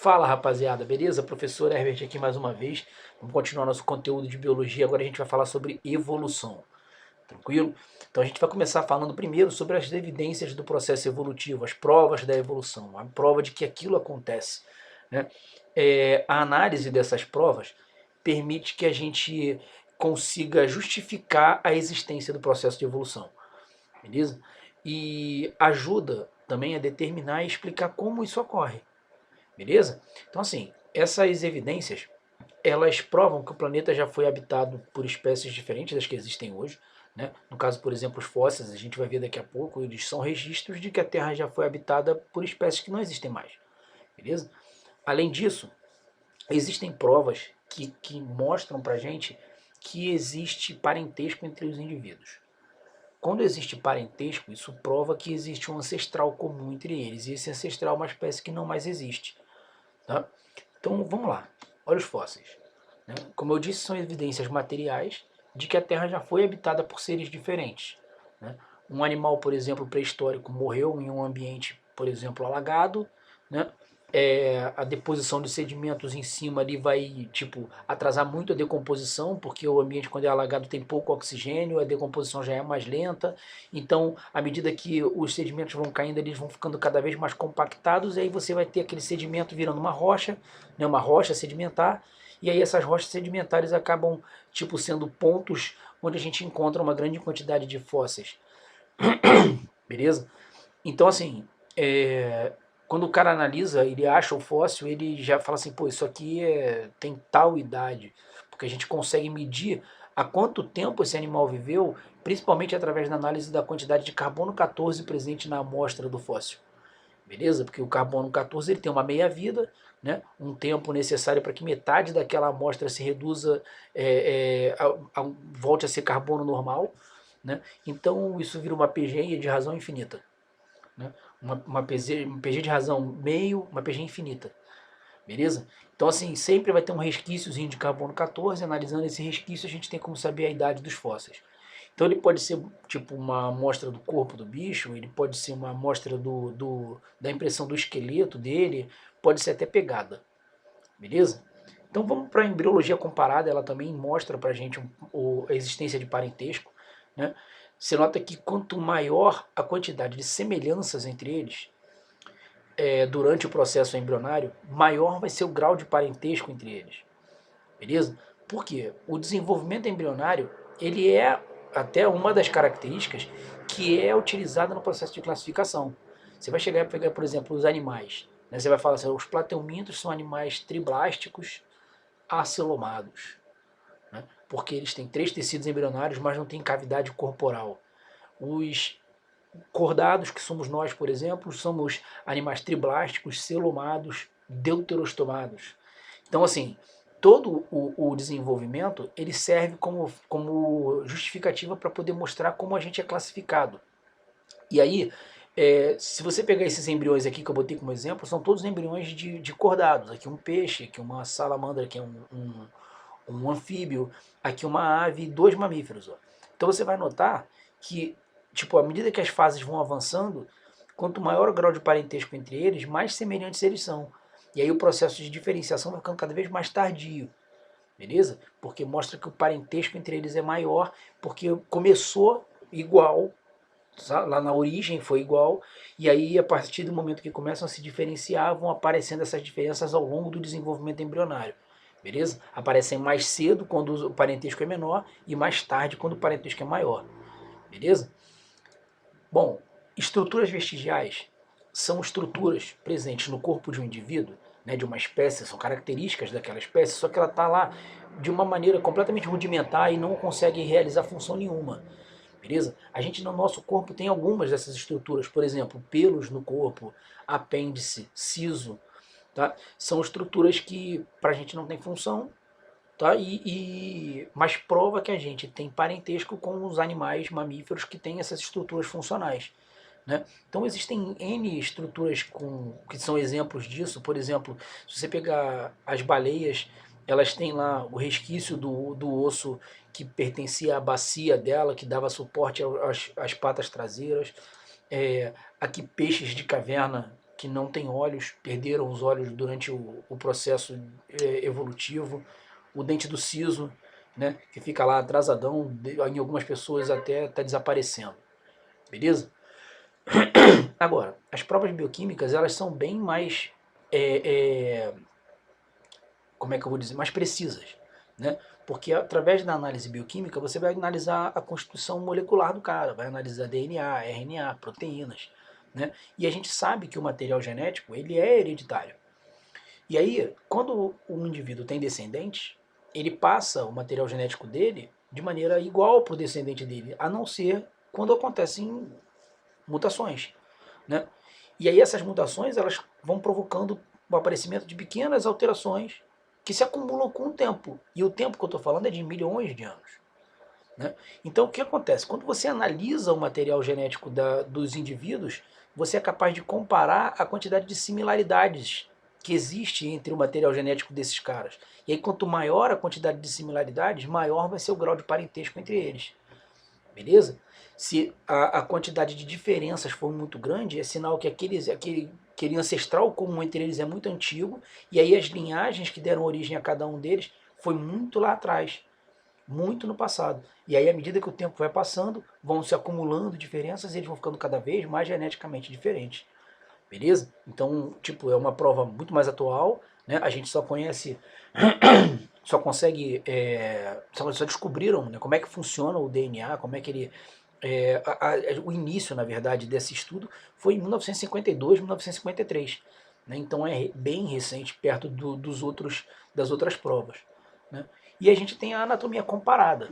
Fala rapaziada, beleza? Professor Herbert aqui mais uma vez. Vamos continuar nosso conteúdo de biologia. Agora a gente vai falar sobre evolução, tranquilo? Então a gente vai começar falando primeiro sobre as evidências do processo evolutivo, as provas da evolução, a prova de que aquilo acontece, né? A análise dessas provas permite que a gente consiga justificar a existência do processo de evolução, beleza? E ajuda também a determinar e explicar como isso ocorre. Beleza? Então, assim, essas evidências, elas provam que o planeta já foi habitado por espécies diferentes das que existem hoje, né? No caso, por exemplo, os fósseis, a gente vai ver daqui a pouco, eles são registros de que a Terra já foi habitada por espécies que não existem mais. Beleza? Além disso, existem provas que mostram pra gente que existe parentesco entre os indivíduos. Quando existe parentesco, isso prova que existe um ancestral comum entre eles, e esse ancestral é uma espécie que não mais existe. Tá? Então vamos lá, olha os fósseis. Né? Como eu disse, são evidências materiais de que a Terra já foi habitada por seres diferentes. Né? Um animal, por exemplo, pré-histórico morreu em um ambiente, por exemplo, alagado, né? A deposição de sedimentos em cima ali vai tipo atrasar muito a decomposição, porque o ambiente quando é alagado tem pouco oxigênio, a decomposição já é mais lenta, então à medida que os sedimentos vão caindo, eles vão ficando cada vez mais compactados, e aí você vai ter aquele sedimento virando uma rocha, né, uma rocha sedimentar, e aí essas rochas sedimentares acabam tipo sendo pontos onde a gente encontra uma grande quantidade de fósseis, beleza? Então, assim, quando o cara analisa, ele acha o fóssil, ele já fala assim, pô, isso aqui tem tal idade, porque a gente consegue medir há quanto tempo esse animal viveu, principalmente através da análise da quantidade de carbono 14 presente na amostra do fóssil, beleza? Porque o carbono 14 ele tem uma meia-vida, né? Um tempo necessário para que metade daquela amostra se reduza, volte a ser carbono normal, né? Então isso vira uma PG de razão infinita, né? Uma PG de razão meio, uma PG infinita, beleza? Então assim, sempre vai ter um resquíciozinho de carbono 14, analisando esse resquício a gente tem como saber a idade dos fósseis. Então ele pode ser tipo uma amostra do corpo do bicho, ele pode ser uma amostra da impressão do esqueleto dele, pode ser até pegada, beleza? Então vamos para a embriologia comparada, ela também mostra para a gente a existência de parentesco, né? Você nota que quanto maior a quantidade de semelhanças entre eles, durante o processo embrionário, maior vai ser o grau de parentesco entre eles, beleza? Por quê? O desenvolvimento embrionário, ele é até uma das características que é utilizada no processo de classificação. Você vai chegar a pegar, por exemplo, os animais, né? Você vai falar assim, os plateumintos são animais triblásticos acelomados, né? Porque eles têm 3 tecidos embrionários, mas não têm cavidade corporal. Os cordados, que somos nós, por exemplo, somos animais triblásticos, celomados, deuterostomados. Então, assim, todo o desenvolvimento ele serve como justificativa para poder mostrar como a gente é classificado. E aí, se você pegar esses embriões aqui que eu botei como exemplo, são todos embriões de cordados. Aqui um peixe, aqui uma salamandra, aqui um anfíbio, aqui uma ave e 2 mamíferos. Ó. Então você vai notar que, tipo, à medida que as fases vão avançando, quanto maior o grau de parentesco entre eles, mais semelhantes eles são. E aí o processo de diferenciação vai ficando cada vez mais tardio, beleza? Porque mostra que o parentesco entre eles é maior, porque começou igual, lá na origem foi igual, e aí a partir do momento que começam a se diferenciar, vão aparecendo essas diferenças ao longo do desenvolvimento embrionário. Beleza? Aparecem mais cedo quando o parentesco é menor e mais tarde quando o parentesco é maior. Beleza? Bom, estruturas vestigiais são estruturas presentes no corpo de um indivíduo, né, de uma espécie, são características daquela espécie, só que ela está lá de uma maneira completamente rudimentar e não consegue realizar função nenhuma. Beleza? A gente no nosso corpo tem algumas dessas estruturas, por exemplo, pelos no corpo, apêndice, siso, tá? São estruturas que para a gente não tem função, tá? Mas prova que a gente tem parentesco com os animais mamíferos que têm essas estruturas funcionais. Né? Então existem N estruturas que são exemplos disso. Por exemplo, se você pegar as baleias, elas têm lá o resquício do osso que pertencia à bacia dela, que dava suporte às patas traseiras. Aqui peixes de caverna que não têm olhos, perderam os olhos durante o processo evolutivo, o dente do siso, né, que fica lá atrasadão, em algumas pessoas até está desaparecendo, beleza? Agora, as provas bioquímicas, elas são bem mais, como é que eu vou dizer, mais precisas, né? Porque através da análise bioquímica você vai analisar a constituição molecular do cara, vai analisar DNA, RNA, proteínas, né? E a gente sabe que o material genético, ele é hereditário. E aí, quando um indivíduo tem descendentes, ele passa o material genético dele de maneira igual para o descendente dele, a não ser quando acontecem mutações, né? E aí essas mutações, elas vão provocando o aparecimento de pequenas alterações que se acumulam com o tempo. E o tempo que eu estou falando é de milhões de anos, né? Então o que acontece? Quando você analisa o material genético dos indivíduos, você é capaz de comparar a quantidade de similaridades que existe entre o material genético desses caras. E aí quanto maior a quantidade de similaridades, maior vai ser o grau de parentesco entre eles. Beleza? Se a quantidade de diferenças for muito grande, é sinal que aquele ancestral comum entre eles é muito antigo, e aí as linhagens que deram origem a cada um deles foi muito lá atrás, muito no passado. E aí, à medida que o tempo vai passando, vão se acumulando diferenças e eles vão ficando cada vez mais geneticamente diferentes. Beleza? Então, tipo, é uma prova muito mais atual, né? A gente só conhece, só consegue, só descobriram, né, como é que funciona o DNA, como é que ele, o início, na verdade, desse estudo foi em 1952, 1953. Né? Então é bem recente, perto das outras provas. Né? E a gente tem a anatomia comparada.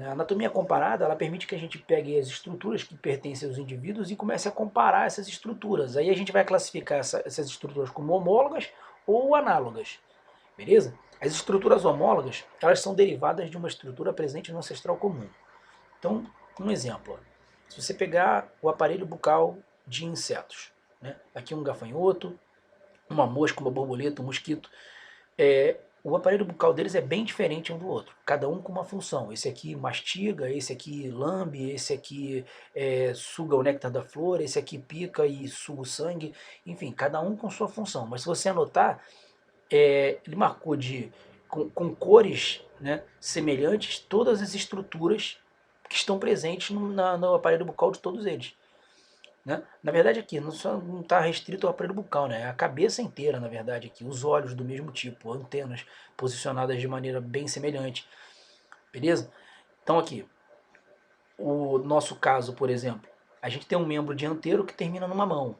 A anatomia comparada, ela permite que a gente pegue as estruturas que pertencem aos indivíduos e comece a comparar essas estruturas. Aí a gente vai classificar essas estruturas como homólogas ou análogas, beleza? As estruturas homólogas, elas são derivadas de uma estrutura presente no ancestral comum. Então, um exemplo, ó. Se você pegar o aparelho bucal de insetos, né? Aqui um gafanhoto, uma mosca, uma borboleta, um mosquito, o aparelho bucal deles é bem diferente um do outro, cada um com uma função. Esse aqui mastiga, esse aqui lambe, esse aqui suga o néctar da flor, esse aqui pica e suga o sangue, enfim, cada um com sua função. Mas se você anotar, ele marcou com cores, né, semelhantes todas as estruturas que estão presentes no aparelho bucal de todos eles. Né? Na verdade aqui não está restrito ao aparelho bucal, né? É a cabeça inteira, na verdade, aqui, os olhos do mesmo tipo, antenas posicionadas de maneira bem semelhante, beleza? Então aqui, o nosso caso, por exemplo, a gente tem um membro dianteiro que termina numa mão,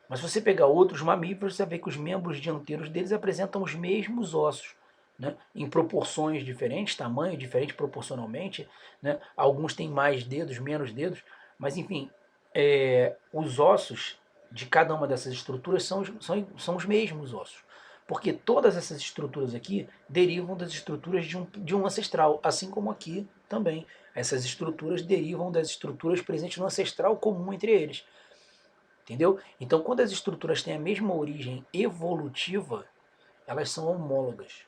mas se você pegar outros mamíferos, você vai ver que os membros dianteiros deles apresentam os mesmos ossos, né? Em proporções diferentes, tamanho diferente proporcionalmente, né? Alguns têm mais dedos, menos dedos, mas enfim, os ossos de cada uma dessas estruturas são os mesmos ossos. Porque todas essas estruturas aqui derivam das estruturas de um ancestral, assim como aqui também. Essas estruturas derivam das estruturas presentes no ancestral comum entre eles. Entendeu? Então, quando as estruturas têm a mesma origem evolutiva, elas são homólogas.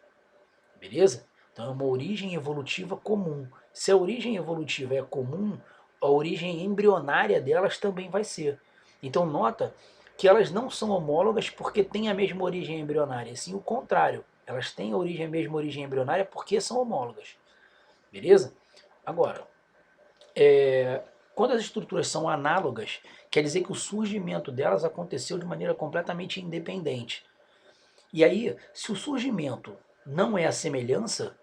Beleza? Então, é uma origem evolutiva comum. Se a origem evolutiva é comum, a origem embrionária delas também vai ser. Então, nota que elas não são homólogas porque têm a mesma origem embrionária, sim o contrário. Elas têm a mesma origem embrionária porque são homólogas. Beleza? Agora, quando as estruturas são análogas, quer dizer que o surgimento delas aconteceu de maneira completamente independente. E aí, se o surgimento não é a semelhança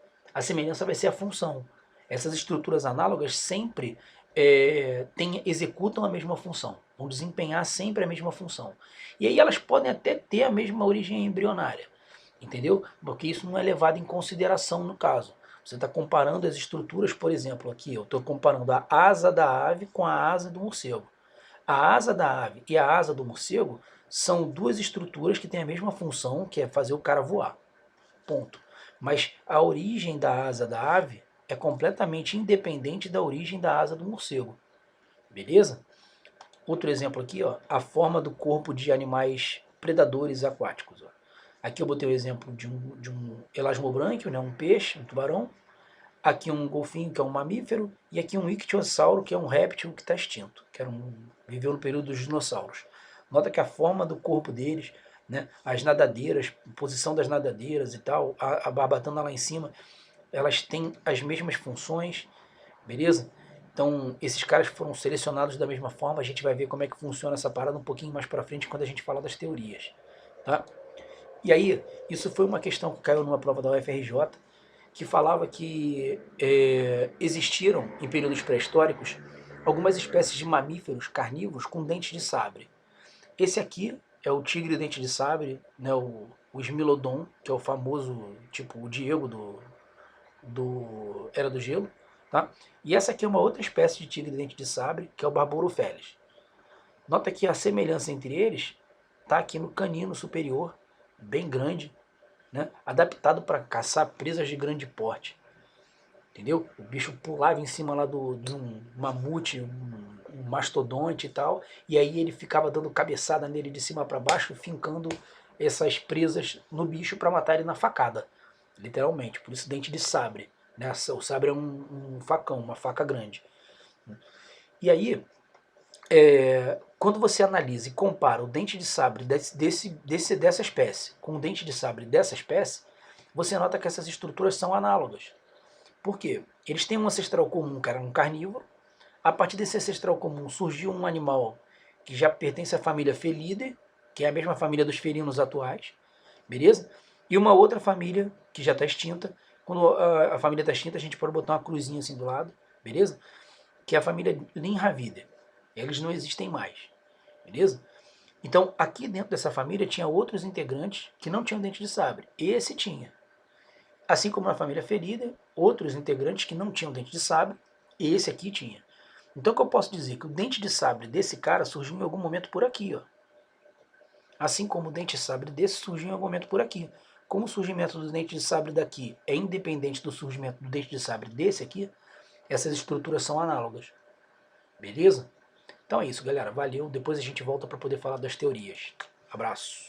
vai ser a função. Essas estruturas análogas sempre executam a mesma função, vão desempenhar sempre a mesma função. E aí elas podem até ter a mesma origem embrionária, entendeu? Porque isso não é levado em consideração no caso. Você está comparando as estruturas, por exemplo, aqui eu estou comparando a asa da ave com a asa do morcego. A asa da ave e a asa do morcego são duas estruturas que têm a mesma função, que é fazer o cara voar. Ponto. Mas a origem da asa da ave é completamente independente da origem da asa do morcego. Beleza? Outro exemplo aqui, ó, a forma do corpo de animais predadores aquáticos. Ó. Aqui eu botei o exemplo de um elasmobrânquio, né, um peixe, um tubarão. Aqui um golfinho, que é um mamífero. E aqui um ictiosauro, que é um réptil que está extinto, viveu no período dos dinossauros. Nota que a forma do corpo deles, né, as nadadeiras, posição das nadadeiras e tal, a barbatana lá em cima, elas têm as mesmas funções, beleza? Então, esses caras foram selecionados da mesma forma, a gente vai ver como é que funciona essa parada um pouquinho mais pra frente quando a gente falar das teorias, tá? E aí, isso foi uma questão que caiu numa prova da UFRJ, que falava que existiram, em períodos pré-históricos, algumas espécies de mamíferos carnívoros com dentes de sabre. Esse aqui é o tigre dente de sabre, né, o Smilodon, que é o famoso, tipo, o Diego do Era do Gelo, tá? E essa aqui é uma outra espécie de tigre dente de sabre, que é o Barboropheles. Nota que a semelhança entre eles está aqui no canino superior, bem grande, né, adaptado para caçar presas de grande porte. Entendeu? O bicho pulava em cima lá de um mamute, um mastodonte e tal, e aí ele ficava dando cabeçada nele de cima para baixo, fincando essas presas no bicho para matar ele na facada, literalmente. Por isso dente de sabre, né? O sabre é um facão, uma faca grande. E aí, quando você analisa e compara o dente de sabre dessa espécie com o dente de sabre dessa espécie, você nota que essas estruturas são análogas. Por quê? Eles têm um ancestral comum, que era um carnívoro. A partir desse ancestral comum surgiu um animal que já pertence à família Felidae, que é a mesma família dos felinos atuais, beleza? E uma outra família que já está extinta. Quando a família está extinta, a gente pode botar uma cruzinha assim do lado, beleza? Que é a família Linravidae. Eles não existem mais, beleza? Então, aqui dentro dessa família tinha outros integrantes que não tinham dente de sabre. Esse tinha. Assim como na família Felidae, outros integrantes que não tinham dente de sabre, e esse aqui tinha. Então o que eu posso dizer? Que o dente de sabre desse cara surgiu em algum momento por aqui, ó. Assim como o dente de sabre desse surgiu em algum momento por aqui. Como o surgimento do dente de sabre daqui é independente do surgimento do dente de sabre desse aqui, essas estruturas são análogas. Beleza? Então é isso, galera. Valeu. Depois a gente volta para poder falar das teorias. Abraço.